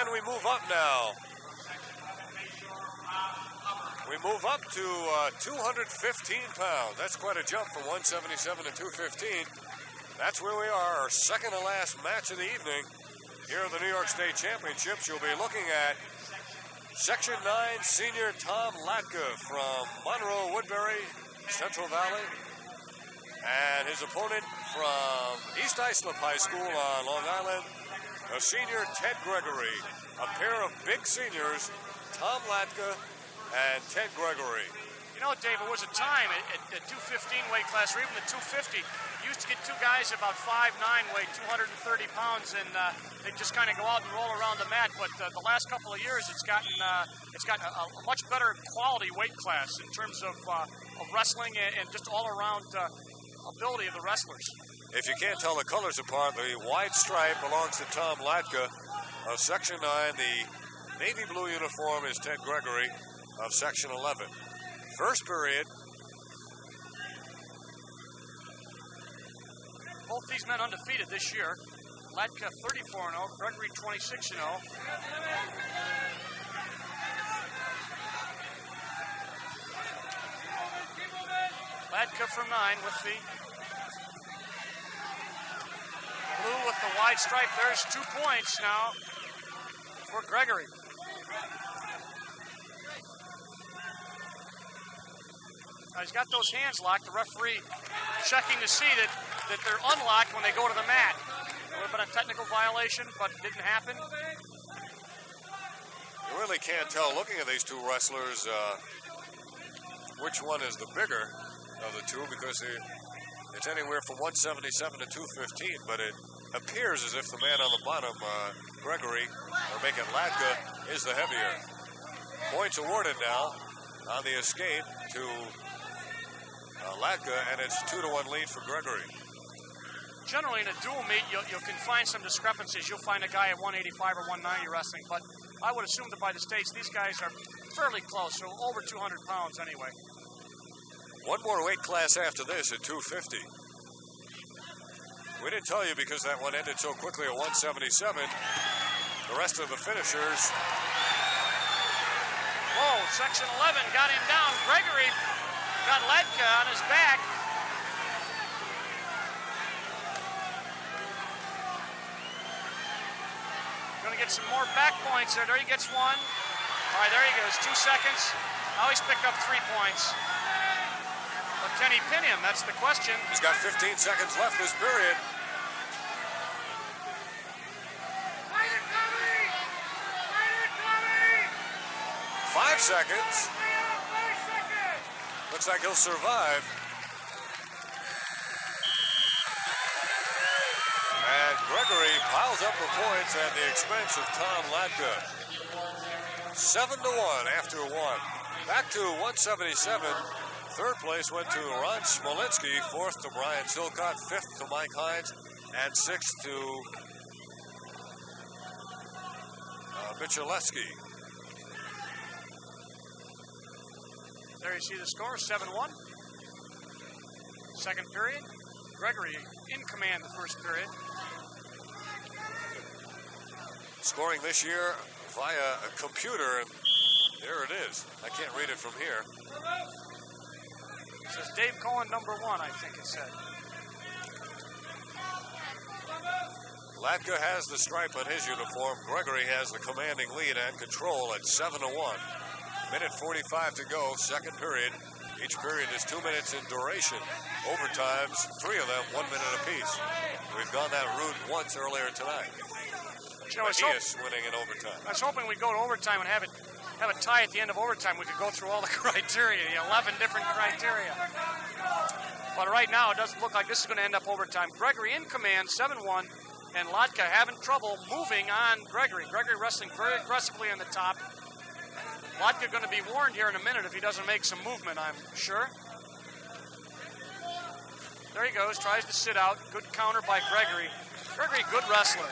And we move up now. We move up to 215 pounds. That's quite a jump from 177 to 215. That's where we are, our second to last match of the evening. Here at the New York State Championships, you'll be looking at Section 9 senior Tom Latka from Monroe-Woodbury, Central Valley, and his opponent from East Islip High School on Long Island, a senior Ted Gregory, a pair of big seniors, Tom Latka and Ted Gregory. You know, Dave, it was a time at the 215 weight class, or even the 250, you used to get two guys about 5'9", weigh 230 pounds, and they just kind of go out and roll around the mat. But the last couple of years, it's gotten a much better quality weight class in terms of wrestling and just all-around ability of the wrestlers. If you can't tell the colors apart, the white stripe belongs to Tom Latka of Section 9. The navy blue uniform is Ted Gregory of Section 11. First period. Both these men undefeated this year. Latka 34-0, Gregory 26-0. Latka from 9 with the blue with the wide stripe. There's 2 points now for Gregory. Now he's got those hands locked. The referee checking to see that they're unlocked when they go to the mat. There would have been a technical violation, but it didn't happen. You really can't tell, looking at these two wrestlers, which one is the bigger of the two, because it's anywhere from 177 to 215, but it appears as if the man on the bottom, Gregory, or make it Latka, is the heavier. Points awarded now on the escape to Latka, and it's 2-1 lead for Gregory. Generally, in a dual meet, you can find some discrepancies. You'll find a guy at 185 or 190 wrestling, but I would assume that by the states, these guys are fairly close, so over 200 pounds anyway. One more weight class after this at 250. We didn't tell you because that one ended so quickly at 177. The rest of the finishers. Whoa, Section 11 got him down. Gregory got Latka on his back. Going to get some more back points there. There he gets one. All right, there he goes. 2 seconds. Now he's picked up 3 points. But can he pin him? That's the question. He's got 15 seconds left this period. Five seconds. Looks like he'll survive. And Gregory piles up the points at the expense of Tom Latka. 7-1 after 1. Back to 177. Third place went to Ron Smolinski. Fourth to Brian Silcott. Fifth to Mike Hines. And sixth to Michaleski. There you see the score, 7-1. Second period. Gregory in command the first period. Scoring this year via a computer, and there it is. I can't read it from here. It says Dave Cohen, number 1, I think it said. Latka has the stripe on his uniform. Gregory has the commanding lead and control at 7-1. Minute 45 to go, second period. Each period is 2 minutes in duration. Overtimes, 3 of them, 1 minute apiece. We've gone that route once earlier tonight. You know, but he is winning in overtime. I was hoping we'd go to overtime and have a tie at the end of overtime. We could go through all the criteria, 11 different criteria. But right now, it doesn't look like this is going to end up overtime. Gregory in command, 7-1, and Latka having trouble moving on Gregory. Gregory wrestling very aggressively on the top. Latka going to be warned here in a minute if he doesn't make some movement, I'm sure. There he goes, tries to sit out. Good counter by Gregory. Gregory, good wrestler.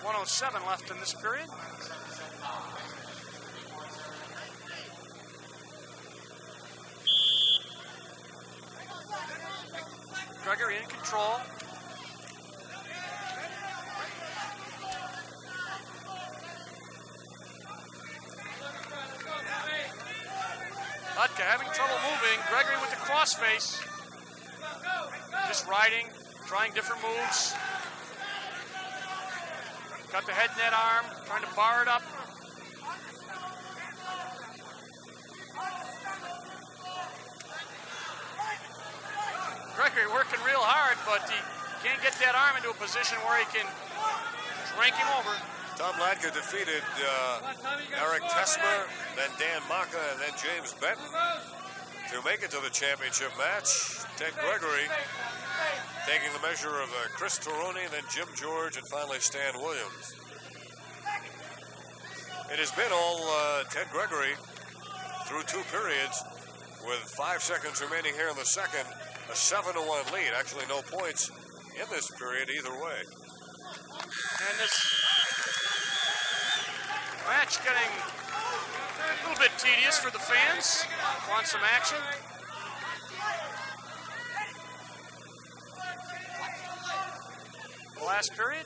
.107 left in this period. control. Hutka having trouble moving. Gregory with the crossface. Just riding, trying different moves. Got the head net arm, trying to bar it up. Gregory working real hard, but he can't get that arm into a position where he can crank him over. Tom Latka defeated Eric Tesmer, then Dan Maka, and then James Benton to make it to the championship match. Ted Gregory taking the measure of Chris Toroni, then Jim George, and finally Stan Williams. It has been all Ted Gregory through 2 periods with 5 seconds remaining here in the second. A 7-1 lead. Actually, no points in this period either way. And this match getting a little bit tedious for the fans. Want some action. The last period.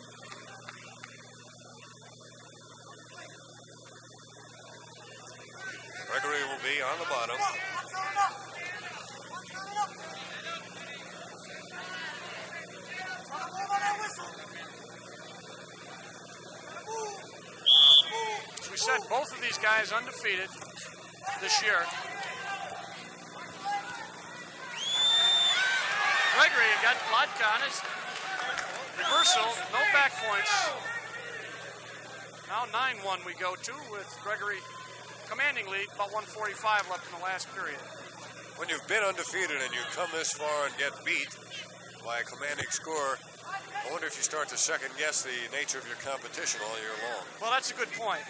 Gregory will be on the bottom. As we said, both of these guys undefeated this year. Gregory got Latka on his reversal, no back points. Now 9-1 we go to with Gregory commanding lead, about 1:45 left in the last period. When you've been undefeated and you come this far and get beat by a commanding score, I wonder if you start to second guess the nature of your competition all year long. Well, that's a good point.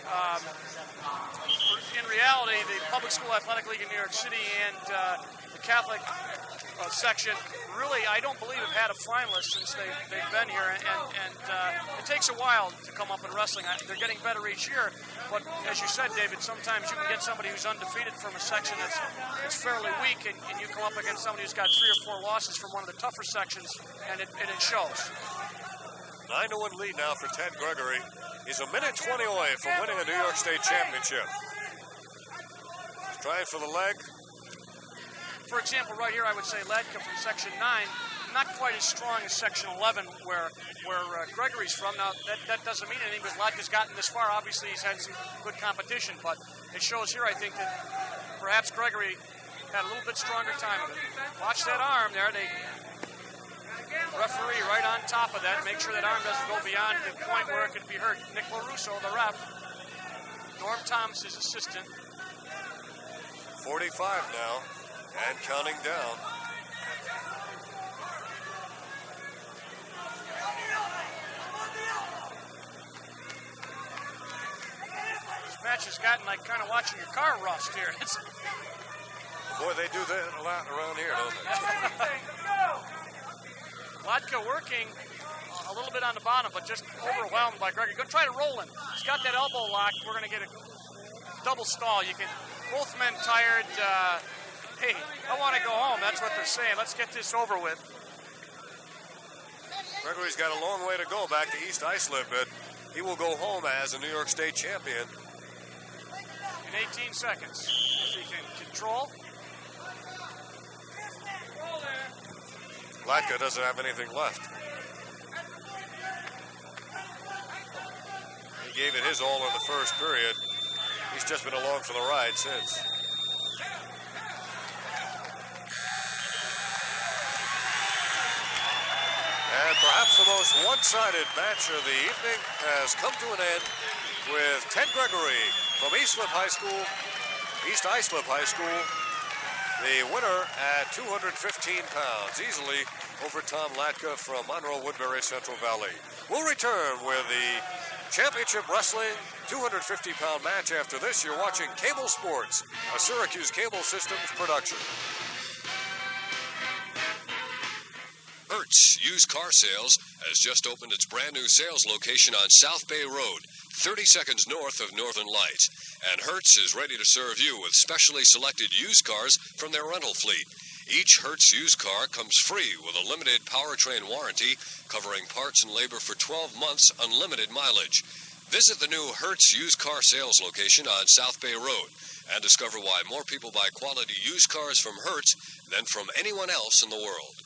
In reality, the Public School Athletic League in New York City and the Catholic section really, I don't believe, have had a finalist since they've been here, and it takes a while to come up in wrestling. They're getting better each year, but as you said, David, sometimes you can get somebody who's undefeated from a section that's fairly weak, and you come up against somebody who's got 3 or 4 losses from one of the tougher sections, and it shows. 9-1 lead now for Ted Gregory. He's a minute 20 away from winning a New York State championship. He's trying for the leg. For example, right here, I would say Latka from Section 9, not quite as strong as Section 11, where Gregory's from. Now, that doesn't mean anything because Latka's gotten this far. Obviously, he's had some good competition, but it shows here, I think, that perhaps Gregory had a little bit stronger time of it. Watch that arm there. They referee right on top of that. Make sure that arm doesn't go beyond the point where it could be hurt. Nick LaRusso, the ref. Norm Thomas, his assistant. 45 now. And counting down. This match has gotten like kind of watching your car rust here. Boy, they do that a lot around here, don't they? Latka working a little bit on the bottom, but just overwhelmed by Gregory. Go try to roll him. He's got that elbow lock. We're going to get a double stall. You can, both men tired. Hey, I want to go home. That's what they're saying. Let's get this over with. Gregory's got a long way to go back to East Islip, but he will go home as a New York State champion. In 18 seconds. If he can control. Latka doesn't have anything left. He gave it his all in the first period. He's just been along for the ride since. And perhaps the most one-sided match of the evening has come to an end with Ted Gregory from East Islip High School, the winner at 215 pounds, easily over Tom Latka from Monroe-Woodbury Central Valley. We'll return with the Championship Wrestling 250-pound match after this. You're watching Cable Sports, a Syracuse Cable Systems production. Hertz Used Car Sales has just opened its brand new sales location on South Bay Road, 30 seconds north of Northern Lights. And Hertz is ready to serve you with specially selected used cars from their rental fleet. Each Hertz used car comes free with a limited powertrain warranty covering parts and labor for 12 months, unlimited mileage. Visit the new Hertz used car sales location on South Bay Road and discover why more people buy quality used cars from Hertz than from anyone else in the world.